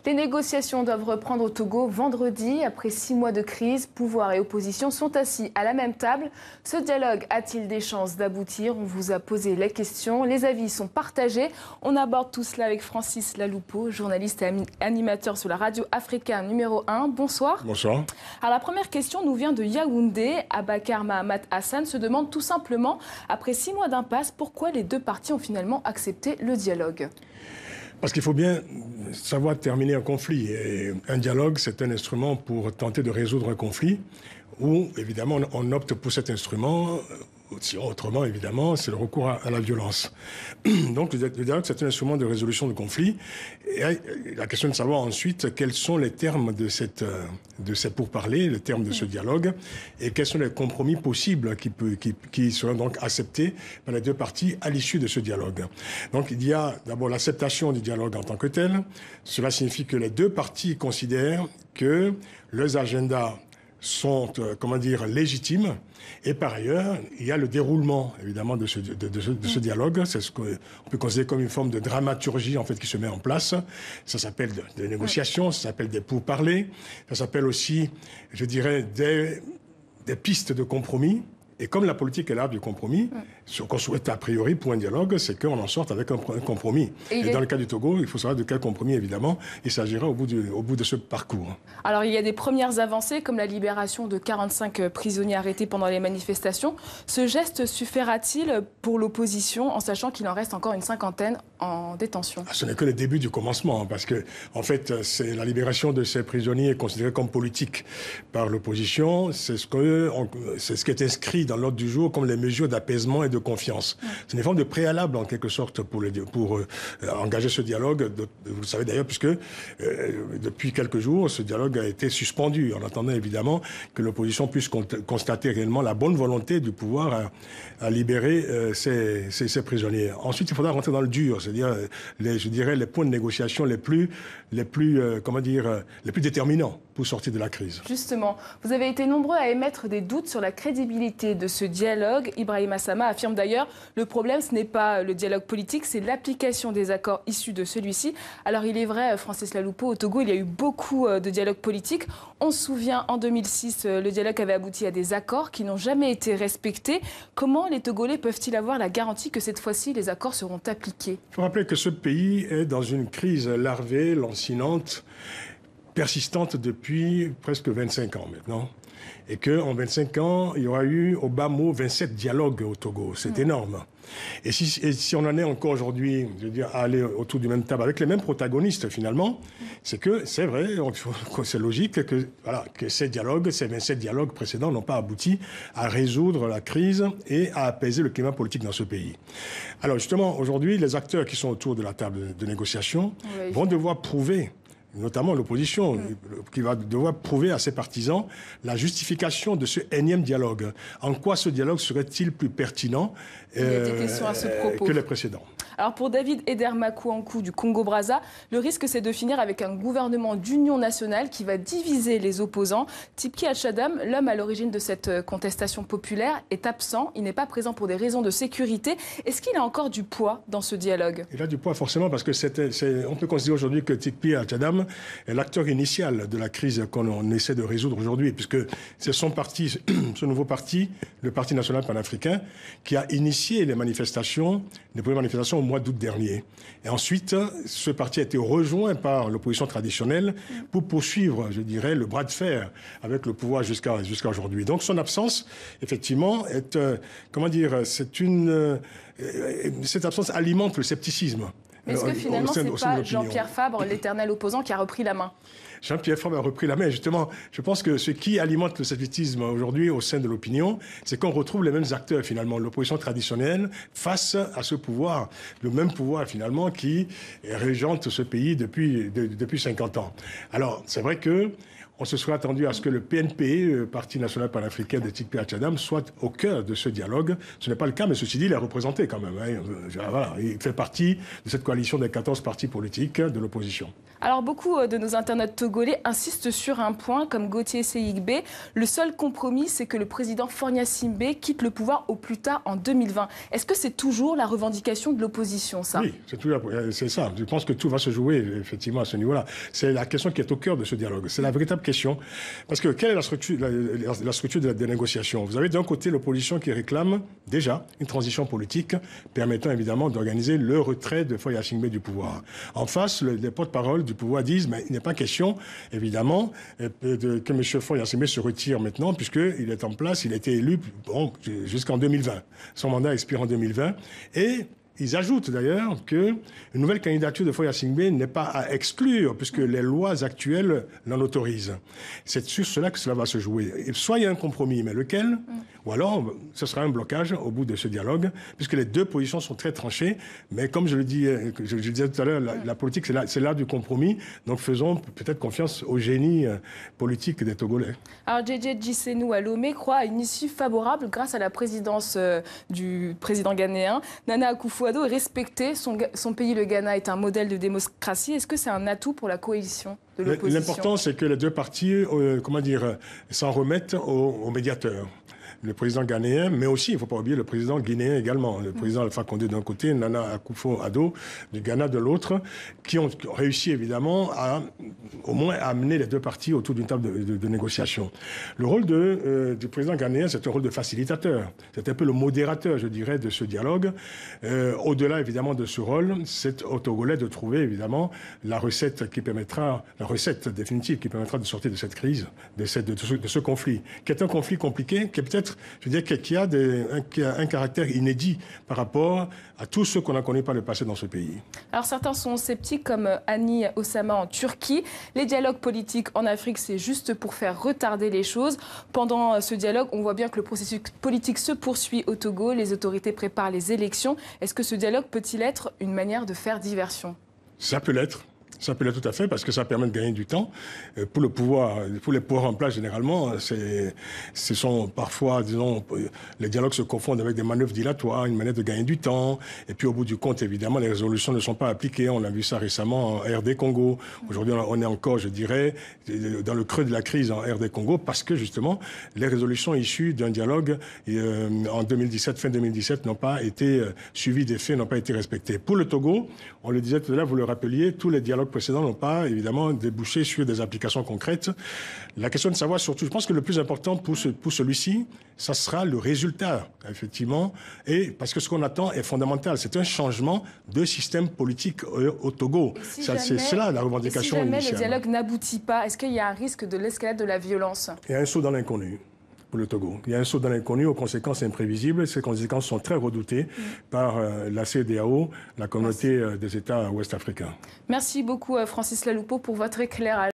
Les négociations doivent reprendre au Togo vendredi. Après 6 mois de crise, pouvoir et opposition sont assis à la même table. Ce dialogue a-t-il des chances d'aboutir? On vous a posé les questions. Les avis sont partagés. On aborde tout cela avec Francis Laloupo, journaliste et animateur sur la radio Africa numéro 1. Bonsoir. Bonsoir. Alors la première question nous vient de Yaoundé. Abakar Mahamat Hassan se demande tout simplement, après 6 mois d'impasse, pourquoi les deux parties ont finalement accepté le dialogue. Parce qu'il faut bien savoir terminer un conflit. Et un dialogue, c'est un instrument pour tenter de résoudre un conflit où, évidemment, on opte pour cet instrument. Autrement, évidemment, c'est le recours à la violence. Donc, le dialogue, c'est un instrument de résolution de conflit. Et la question de savoir ensuite quels sont les termes de ces pourparlers, les termes de ce dialogue, et quels sont les compromis possibles qui seront donc acceptés par les deux parties à l'issue de ce dialogue. Donc, il y a d'abord l'acceptation du dialogue en tant que tel. Cela signifie que les deux parties considèrent que leurs agendas sont, légitimes. Et par ailleurs, il y a le déroulement, évidemment, de ce dialogue. C'est ce qu'on peut considérer comme une forme de dramaturgie, en fait, qui se met en place. Ça s'appelle des négociations, ça s'appelle des pourparlers, ça s'appelle aussi, je dirais, des pistes de compromis. Et comme la politique est l'arbre du compromis, ce qu'on souhaite a priori pour un dialogue, c'est qu'on en sorte avec un compromis. Et dans le cas du Togo, il faut savoir de quel compromis, évidemment, il s'agira au bout de ce parcours. Alors, il y a des premières avancées, comme la libération de 45 prisonniers arrêtés pendant les manifestations. Ce geste suffira-t-il pour l'opposition, en sachant qu'il en reste encore une cinquantaine en détention? Ce n'est que le début du commencement, parce que, en fait, la libération de ces prisonniers est considérée comme politique par l'opposition. C'est ce qui est inscrit dans l'ordre du jour comme les mesures d'apaisement et de confiance. C'est une forme de préalable, en quelque sorte, pour engager ce dialogue. Vous le savez d'ailleurs, puisque depuis quelques jours, ce dialogue a été suspendu, en attendant évidemment que l'opposition puisse constater réellement la bonne volonté du pouvoir à libérer ces prisonniers. Ensuite, il faudra rentrer dans le dur, c'est-à-dire, je dirais, les points de négociation les plus déterminants pour sortir de la crise. Justement, vous avez été nombreux à émettre des doutes sur la crédibilité de ce dialogue. Ibrahim Assama affirme d'ailleurs le problème, ce n'est pas le dialogue politique, c'est l'application des accords issus de celui-ci. Alors il est vrai, Francis Laloupo, au Togo, il y a eu beaucoup de dialogues politiques. On se souvient, en 2006, le dialogue avait abouti à des accords qui n'ont jamais été respectés. Comment les Togolais peuvent-ils avoir la garantie que cette fois-ci, les accords seront appliqués? Il faut rappeler que ce pays est dans une crise larvée, lancinante, persistante depuis presque 25 ans maintenant. Et qu'en 25 ans, il y aura eu, au bas mot, 27 dialogues au Togo. C'est énorme. Et si on en est encore aujourd'hui, je veux dire, à aller autour du même table avec les mêmes protagonistes, finalement, c'est que, c'est vrai, c'est logique que ces 27 dialogues précédents n'ont pas abouti à résoudre la crise et à apaiser le climat politique dans ce pays. Alors, justement, aujourd'hui, les acteurs qui sont autour de la table de négociation vont devoir prouver, notamment l'opposition, qui va devoir prouver à ses partisans la justification de ce énième dialogue. En quoi ce dialogue serait-il plus pertinent que les précédents? Alors pour David Eder Makouankou du Congo-Brazza, le risque c'est de finir avec un gouvernement d'union nationale qui va diviser les opposants. Tipki Al-Chadam, l'homme à l'origine de cette contestation populaire, est absent. Il n'est pas présent pour des raisons de sécurité. Est-ce qu'il a encore du poids dans ce dialogue? Il a du poids forcément parce que on peut considérer aujourd'hui que Tipki Al-Chadam est l'acteur initial de la crise qu'on essaie de résoudre aujourd'hui, puisque c'est son parti, ce nouveau parti, le Parti national panafricain, qui a initié les premières manifestations au mois d'août dernier. Et ensuite, ce parti a été rejoint par l'opposition traditionnelle pour poursuivre, je dirais, le bras de fer avec le pouvoir jusqu'à aujourd'hui. Donc son absence, effectivement, est, cette absence alimente le scepticisme. Mais est-ce que finalement, ce n'est pas Jean-Pierre Fabre, l'éternel opposant, qui a repris la main? Jean-Pierre Fabre a repris la main. Justement, je pense que ce qui alimente le scepticisme aujourd'hui au sein de l'opinion, c'est qu'on retrouve les mêmes acteurs, finalement, l'opposition traditionnelle, face à ce pouvoir, le même pouvoir, finalement, qui régente ce pays depuis 50 ans. Alors, c'est vrai que on se serait attendu à ce que le PNP, Parti national panafricain de Tikpi Achadam, soit au cœur de ce dialogue. Ce n'est pas le cas, mais ceci dit, il est représenté quand même. Hein. Voilà, il fait partie de cette coalition des 14 partis politiques de l'opposition. Alors beaucoup de nos internautes togolais insistent sur un point, comme Gauthier Seyigbe. Le seul compromis, c'est que le président Faure Simbe quitte le pouvoir au plus tard en 2020. Est-ce que c'est toujours la revendication de l'opposition, ça? Oui, c'est ça. Je pense que tout va se jouer, effectivement, à ce niveau-là. C'est la question qui est au cœur de ce dialogue. C'est la véritable question. Parce que quelle est la structure des négociations? Vous avez d'un côté l'opposition qui réclame déjà une transition politique permettant évidemment d'organiser le retrait de Faure Simbe du pouvoir. En face, les porte-parole du pouvoir disent, mais il n'est pas question, évidemment, que M. Faure Simbe se retire maintenant, puisqu'il est en place, il a été élu jusqu'en 2020. Son mandat expire en 2020. Et ils ajoutent d'ailleurs qu'une nouvelle candidature de Faure Simbe n'est pas à exclure, puisque les lois actuelles l'en autorisent. C'est sur cela que cela va se jouer. Et soit il y a un compromis, mais lequel? Ou alors, ce sera un blocage au bout de ce dialogue, puisque les deux positions sont très tranchées. Mais comme je le disais tout à l'heure, la politique, c'est l'art du compromis. Donc faisons peut-être confiance au génie politique des Togolais. Alors, JJ Gissenou à Lomé croit à une issue favorable grâce à la présidence du président ghanéen. Nana Akufo-Addo est respecté. Son pays, le Ghana, est un modèle de démocratie. Est-ce que c'est un atout pour la coalition de l'opposition? L'important, c'est que les deux partis, s'en remettent aux médiateurs. Le président ghanéen, mais aussi, il ne faut pas oublier le président guinéen également. Le président Alpha Condé d'un côté, Nana Akufo-Addo du Ghana de l'autre, qui ont réussi évidemment à au moins amener les deux parties autour d'une table de négociation. Le rôle du président ghanéen, c'est un rôle de facilitateur. C'est un peu le modérateur, je dirais, de ce dialogue. Au-delà évidemment de ce rôle, c'est aux Togolais de trouver évidemment la recette définitive qui permettra de sortir de cette crise, de ce conflit, qui est un conflit compliqué, qui est peut-être, je veux dire, qui a un caractère inédit par rapport à tout ce qu'on a connu par le passé dans ce pays. Alors certains sont sceptiques, comme Annie Osama en Turquie. Les dialogues politiques en Afrique, c'est juste pour faire retarder les choses. Pendant ce dialogue, on voit bien que le processus politique se poursuit au Togo. Les autorités préparent les élections. Est-ce que ce dialogue peut-il être une manière de faire diversion? Ça peut l'être. Ça peut l'être tout à fait, parce que ça permet de gagner du temps. Pour le pouvoir, pour les pouvoirs en place, généralement, ce sont parfois, disons, les dialogues se confondent avec des manœuvres dilatoires, une manière de gagner du temps. Et puis, au bout du compte, évidemment, les résolutions ne sont pas appliquées. On a vu ça récemment en RD Congo. Aujourd'hui, on est encore, je dirais, dans le creux de la crise en RD Congo, parce que, justement, les résolutions issues d'un dialogue en 2017, fin 2017, n'ont pas été suivies des faits, n'ont pas été respectées. Pour le Togo, on le disait tout à l'heure, vous le rappeliez, tous les dialogues précédents n'ont pas, évidemment, débouché sur des applications concrètes. La question de savoir, surtout, je pense que le plus important pour celui-ci, ça sera le résultat, effectivement, et parce que ce qu'on attend est fondamental. C'est un changement de système politique au Togo. C'est cela, la revendication initiale. Si jamais le dialogue n'aboutit pas, est-ce qu'il y a un risque de l'escalade de la violence? Il y a un saut dans l'inconnu. Pour le Togo. Il y a un saut dans l'inconnu aux conséquences imprévisibles. Ces conséquences sont très redoutées par la CEDEAO, la communauté des États ouest-africains. Merci beaucoup, Francis Laloupeau, pour votre éclairage.